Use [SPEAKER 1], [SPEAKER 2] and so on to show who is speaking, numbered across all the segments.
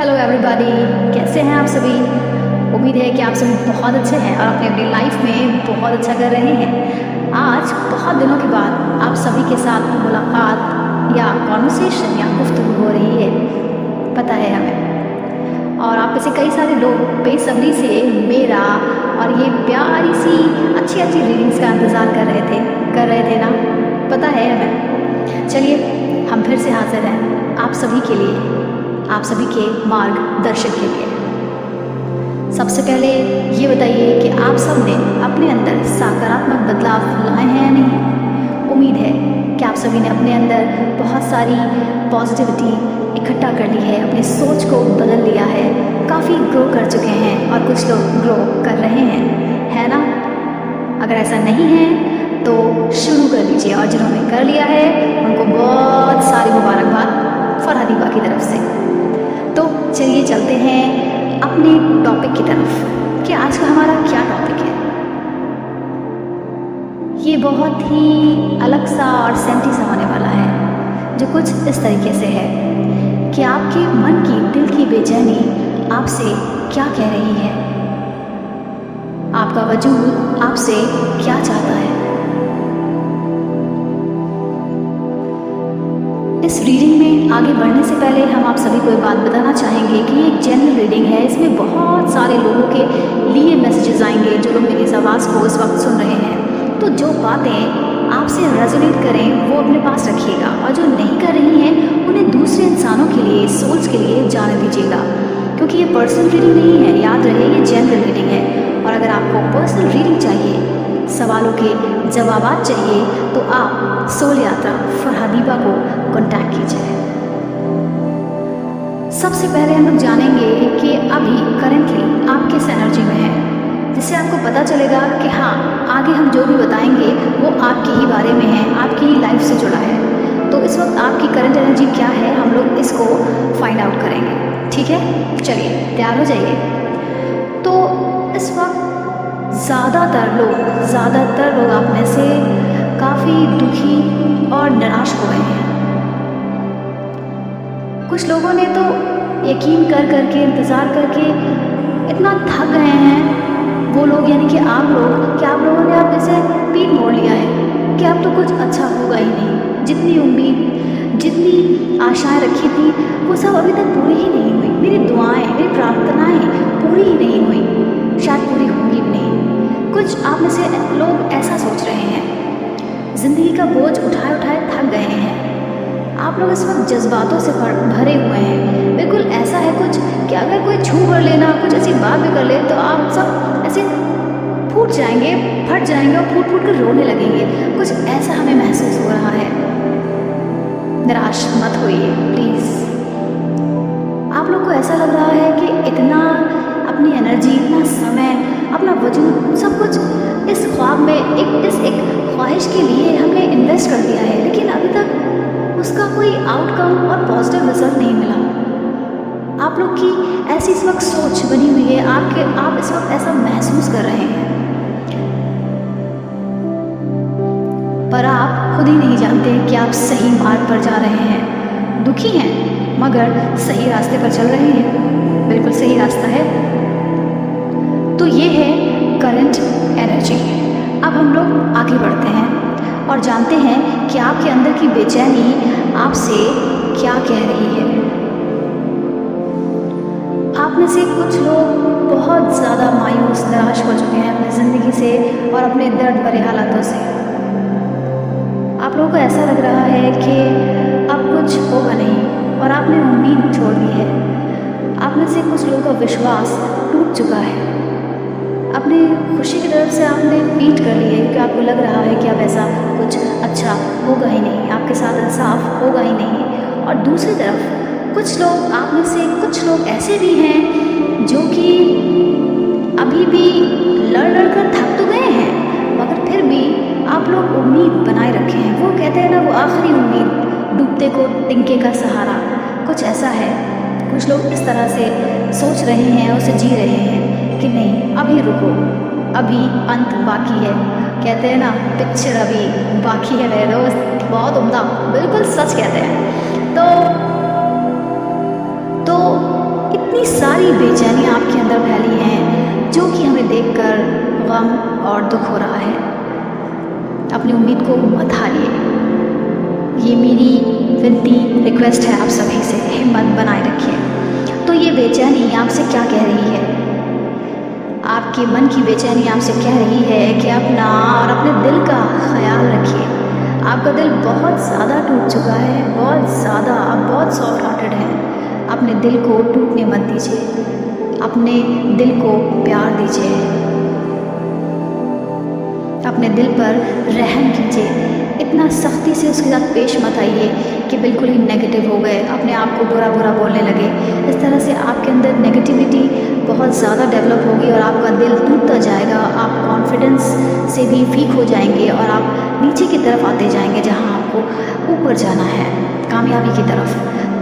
[SPEAKER 1] Hello everybody, कैसे हैं आप सभी। उम्मीद है कि आप सभी बहुत अच्छे हैं और अपनी अपनी लाइफ में बहुत अच्छा कर रहे हैं। आज बहुत दिनों के बाद आप सभी के साथ मुलाकात या कॉन्वर्सेशन या गुफ्तगू हो रही है, पता है हमें। और आप में से कई सारे लोग बेसब्री से मेरा और ये प्यारी सी अच्छी अच्छी रीडिंग्स का इंतज़ार कर रहे थे ना, पता है हमें। चलिए हम फिर से हाजिर हैं आप सभी के लिए, आप सभी के मार्गदर्शन के लिए। सबसे पहले ये बताइए कि आप सब ने अपने अंदर सकारात्मक बदलाव लाए हैं या नहीं। उम्मीद है कि आप सभी ने अपने अंदर बहुत सारी पॉजिटिविटी इकट्ठा कर ली है, अपनी सोच को बदल लिया है, काफ़ी ग्रो कर चुके हैं और कुछ लोग ग्रो कर रहे हैं, है ना। अगर ऐसा नहीं है तो शुरू कर लीजिए, और जिन्होंने कर लिया है उनको बहुत सारी मुबारकबाद फरहादीबा की तरफ से। तो चलिए चलते हैं अपने टॉपिक की तरफ कि आज का हमारा क्या टॉपिक है। ये बहुत ही अलग सा और सेंटी सा होने वाला है, जो कुछ इस तरीके से है कि आपके मन की दिल की बेचैनी आपसे क्या कह रही है, आपका वजूद आपसे क्या चाहता है। इस रीडिंग में आगे बढ़ने से पहले हम आप सभी को एक बात बताना चाहेंगे कि ये एक जनरल रीडिंग है। इसमें बहुत सारे लोगों के लिए मैसेजेस आएंगे जो लोग मेरी इस आवाज़ को इस वक्त सुन रहे हैं। तो जो बातें आपसे रेजोनेट करें वो अपने पास रखिएगा, और जो नहीं कर रही हैं उन्हें दूसरे इंसानों के लिए, सोल्स के लिए जाने दीजिएगा, क्योंकि ये पर्सनल रीडिंग नहीं है। याद रहे ये जनरल रीडिंग है। और अगर आपको पर्सनल रीडिंग चाहिए, सवालों के जवाबात चाहिए, तो आप सोल यात्रा फरहादीबा को कॉन्टैक्ट कीजिए। सबसे पहले हम लोग जानेंगे कि अभी करेंटली आप किस एनर्जी में हैं, जिससे आपको पता चलेगा कि हाँ, आगे हम जो भी बताएंगे वो आपके ही बारे में है, आपकी ही लाइफ से जुड़ा है। तो इस वक्त आपकी करंट एनर्जी क्या है, हम लोग इसको फाइंड आउट करेंगे। ठीक है, चलिए तैयार हो जाइए। तो इस वक्त ज़्यादातर लोग आप में से काफ़ी दुखी और निराश हो गए हैं। कुछ लोगों ने तो यकीन कर करके, इंतज़ार करके इतना थक गए हैं वो लोग, यानी कि आप लोग, कि आप लोगों ने आप जैसे पीठ मोड़ लिया है कि अब तो कुछ अच्छा होगा ही नहीं। जितनी उम्मीद, जितनी आशाएं रखी थी वो सब अभी तक पूरी ही नहीं हुई। मेरी दुआएं, मेरी प्रार्थनाएं पूरी ही नहीं हुई, शायद पूरी होंगी भी नहीं। कुछ आप में से लोग ऐसा सोच रहे हैं, ज़िंदगी का बोझ उठाए उठाए थक गए हैं। आप लोग इस वक्त जज्बातों से भरे हुए हैं। बिल्कुल ऐसा है कुछ कि अगर कोई छू कर लेना, कुछ ऐसी बात भी कर ले तो आप सब ऐसे फूट जाएंगे, फट जाएंगे और फूट फूट कर रोने लगेंगे। कुछ ऐसा हमें महसूस हो रहा है। निराश मत होइए प्लीज़। आप लोग को ऐसा लग रहा है कि इतना अपनी एनर्जी, इतना समय, अपना वजूद, सब कुछ इस ख्वाब में, एक ख्वाहिश के लिए हमने इन्वेस्ट कर दिया है, लेकिन अभी तक उसका कोई आउटकम और पॉजिटिव रिजल्ट नहीं मिला। आप लोग की ऐसी इस वक्त सोच बनी हुई है, आप इस वक्त ऐसा महसूस कर रहे हैं, पर आप खुद ही नहीं जानते कि आप सही मार्ग पर जा रहे हैं। दुखी हैं मगर सही रास्ते पर चल रहे हैं, बिल्कुल सही रास्ता है। तो ये है करंट एनर्जी। अब हम लोग आगे बढ़ते हैं और जानते हैं कि आपके अंदर की बेचैनी आपसे क्या कह रही है। आप में से कुछ लोग बहुत ज़्यादा मायूस, निराश हो चुके हैं अपनी ज़िंदगी से और अपने दर्द भरे हालातों से। आप लोगों को ऐसा लग रहा है कि अब कुछ होगा नहीं और आपने उम्मीद छोड़ दी है। आप में से कुछ लोगों का विश्वास टूट चुका है। अपनी खुशी की तरफ से आपने पीठ कर ली है कि आपको लग रहा है कि अब ऐसा कुछ अच्छा होगा ही नहीं, आपके साथ इंसाफ होगा ही नहीं। और दूसरी तरफ कुछ लोग, आप में से कुछ लोग ऐसे भी हैं जो कि अभी भी लड़ कर थक तो गए हैं, मगर फिर भी आप लोग उम्मीद बनाए रखे हैं। वो कहते हैं ना, वो आखिरी उम्मीद, डूबते को तिनके का सहारा, कुछ ऐसा है। कुछ लोग इस तरह से सोच रहे हैं, उसे जी रहे हैं कि नहीं, अभी रुको, अभी अंत बाकी है। कहते हैं ना, पिक्चर अभी बाकी है मेरे दोस्त। बहुत उम्दा, बिल्कुल सच कहते हैं। तो इतनी सारी बेचैनियाँ आपके अंदर फैली हैं जो कि हमें देखकर गम और दुख हो रहा है। अपनी उम्मीद को मत हारिए, ये मेरी विनती रिक्वेस्ट है आप सभी से। हिम्मत बनाए रखिए। तो ये बेचैनी आपसे क्या कह रही है? आपके मन की बेचैनी आपसे कह रही है कि अपना और अपने दिल का ख्याल रखिए। आपका दिल बहुत ज़्यादा टूट चुका है, बहुत ज़्यादा, आप बहुत सॉफ्ट हार्टेड हैं। अपने दिल को टूटने मत दीजिए, अपने दिल को प्यार दीजिए, अपने दिल पर रहम कीजिए। इतना सख्ती से उसके साथ पेश मत आइए कि बिल्कुल ही नेगेटिव हो गए, अपने आप को बुरा बुरा बोलने लगे। इस तरह से आपके अंदर नेगेटिविटी बहुत ज़्यादा डेवलप होगी और आपका दिल टूटता जाएगा। आप कॉन्फिडेंस से भी वीक हो जाएंगे और आप नीचे की तरफ आते जाएंगे जहां आपको ऊपर जाना है, कामयाबी की तरफ।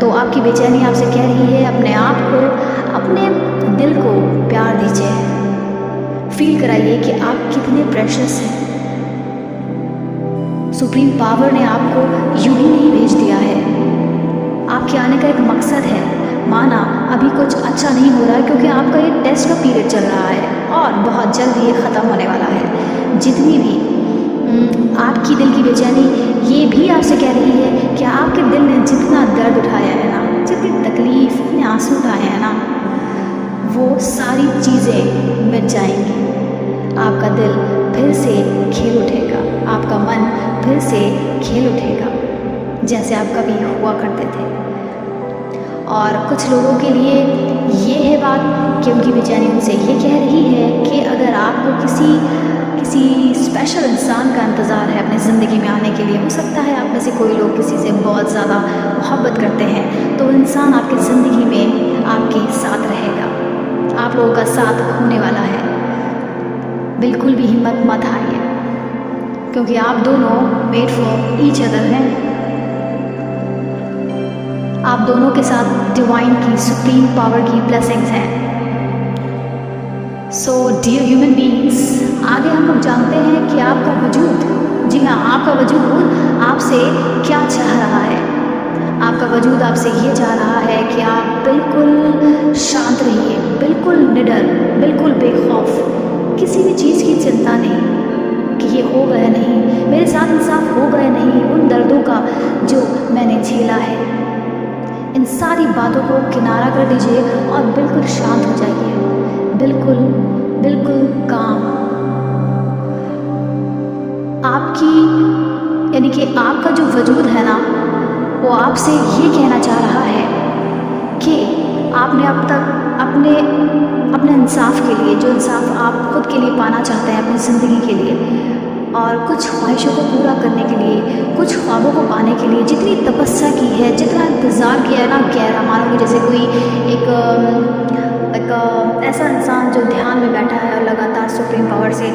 [SPEAKER 1] तो आपकी बेचैनी आपसे कह रही है अपने आप को, अपने दिल को प्यार दीजिए। फील कराइए कि आप कितने प्रेशियस हैं। सुप्रीम पावर ने आपको यूं ही नहीं भेज दिया है, आपके आने का एक मकसद है। माना अभी कुछ अच्छा नहीं हो रहा है क्योंकि आपका ये टेस्ट का पीरियड चल रहा है और बहुत जल्द ये ख़त्म होने वाला है। जितनी भी आपकी दिल की बेचैनी ये भी आपसे कह रही है कि आपके दिल ने जितना दर्द उठाया है ना, जितनी तकलीफ, इतने आंसू उठाए हैं ना, वो सारी चीज़ें मिट जाएंगी। आपका दिल फिर से खेल उठेगा, आपका मन फिर से खेल उठेगा जैसे आप कभी हुआ करते थे। और कुछ लोगों के लिए ये है बात कि उनकी बेचैनी उनसे ये कह रही है कि अगर आपको किसी स्पेशल इंसान का इंतज़ार है अपनी ज़िंदगी में आने के लिए, हो सकता है आप में से कोई लोग किसी से बहुत ज़्यादा मोहब्बत करते हैं, तो वो इंसान आपकी ज़िंदगी में आपके साथ रहेगा, आप लोगों का साथ होने वाला है। बिल्कुल भी हिम्मत मत हारिए क्योंकि आप दोनों मेड फॉर ईच अदर हैं। आप दोनों के साथ डिवाइन की, सुप्रीम पावर की ब्लेसिंग्स हैं। सो डियर ह्यूमन बीइंग्स, आगे हम लोग जानते हैं कि आपका वजूद, जी हाँ, आपका वजूद आपसे क्या चाह रहा है। आपका वजूद आपसे ये चाह रहा है कि आप बिल्कुल शांत रहिए, बिल्कुल निडर, बिल्कुल बेखौफ, किसी भी चीज़ की चिंता नहीं कि ये हो गया नहीं, मेरे साथ इंसाफ हो गया नहीं, उन दर्दों का जो मैंने झेला है। इन सारी बातों को किनारा कर दीजिए और बिल्कुल शांत हो जाइए, बिल्कुल बिल्कुल काम। आपकी यानी कि आपका जो वजूद है ना, वो आपसे ये कहना चाह रहा है कि आपने अब तक अपने इंसाफ के लिए, जो इंसाफ आप खुद के लिए पाना चाहते हैं अपनी ज़िंदगी के लिए, और कुछ ख्वाहिशों को पूरा करने के लिए, कुछ ख्वाबों को पाने के लिए जितनी तपस्या की है, जितना इंतज़ार किया है ना, गहरा मानो कि जैसे कोई एक ऐसा इंसान जो ध्यान में बैठा है और लगातार सुप्रीम पावर से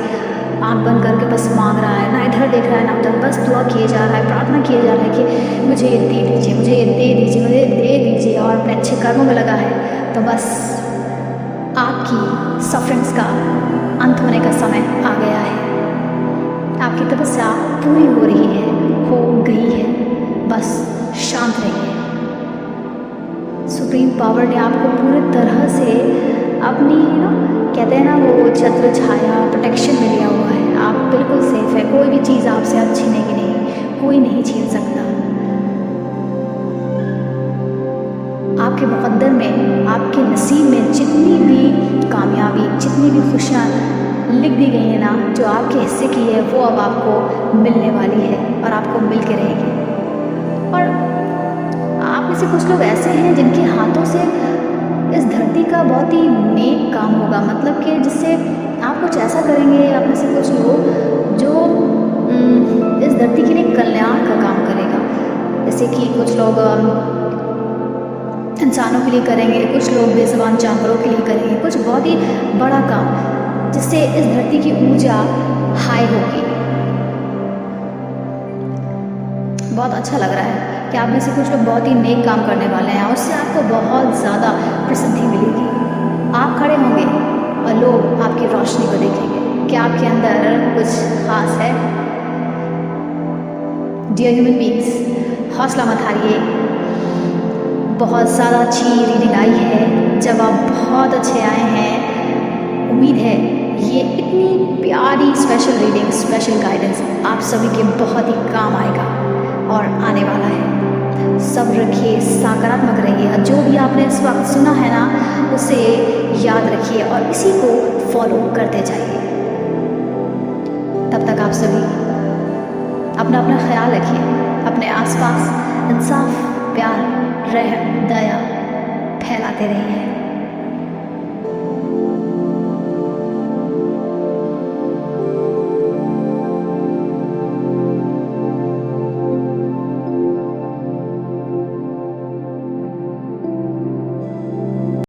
[SPEAKER 1] आँख बंद करके बस मांग रहा है, ना इधर देख रहा है ना उधर, बस दुआ किए जा रहा है, प्रार्थना किया जा रहा है कि मुझे ये दे दीजिए, मुझे ये दे दीजिए, मुझे ये दे दीजिए, और अपने अच्छे कर्मों में लगा है। तो बस आपकी सफरिंग्स का अंत होने का समय आ गया है। आपकी तपस्या पूरी हो रही है, हो गई है, बस शांत रहिए। सुप्रीम पावर ने आपको पूरी तरह से अपनी कहते हैं ना वो छत्र छाया प्रोटेक्शन में लिया हुआ है। आप बिल्कुल सेफ है, कोई भी चीज़ आपसे अब छीनेगी नहीं, कोई नहीं छीन सकता। आपके मुकद्दर में, आपके नसीब में जितनी भी कामयाबी, जितनी भी खुशियाँ लिख दी गई है ना, जो आपके हिस्से की है, वो अब आपको मिलने वाली है और आपको मिल के रहेगी। और आप में से कुछ लोग ऐसे हैं जिनके हाथों से इस धरती का बहुत ही नेक काम होगा, मतलब कि जिससे आप कुछ ऐसा करेंगे, आप में से कुछ लोग जो इस धरती के लिए कल्याण का काम करेगा। जैसे कि कुछ लोग इंसानों के लिए करेंगे, कुछ लोग बेज़ुबान जानवरों के लिए करेंगे, कुछ बहुत ही बड़ा काम जिससे इस धरती की ऊर्जा हाई होगी। बहुत अच्छा लग रहा है कि आप में से कुछ लोग बहुत ही नेक काम करने वाले हैं, उससे आपको बहुत ज़्यादा प्रसिद्धि मिलेगी। आप खड़े होंगे और लोग आपकी रोशनी को देखेंगे कि आपके अंदर कुछ खास है। डियर ह्यूमन बीइंग्स, हौसला मत हारिए, बहुत ज़्यादा अच्छी रीडिंग आई है, जवाब बहुत अच्छे आए हैं। उम्मीद है ये इतनी प्यारी स्पेशल रीडिंग, स्पेशल गाइडेंस आप सभी के बहुत ही काम आएगा और आने वाला है। सब्र रखिए, सकारात्मक रहिए और जो भी आपने इस वक्त सुना है ना उसे याद रखिए और इसी को फॉलो करते जाइए। तब तक आप सभी अपना अपना ख्याल रखिए, अपने आसपास इंसाफ, प्यार, रहम, दया फैलाते रहिए।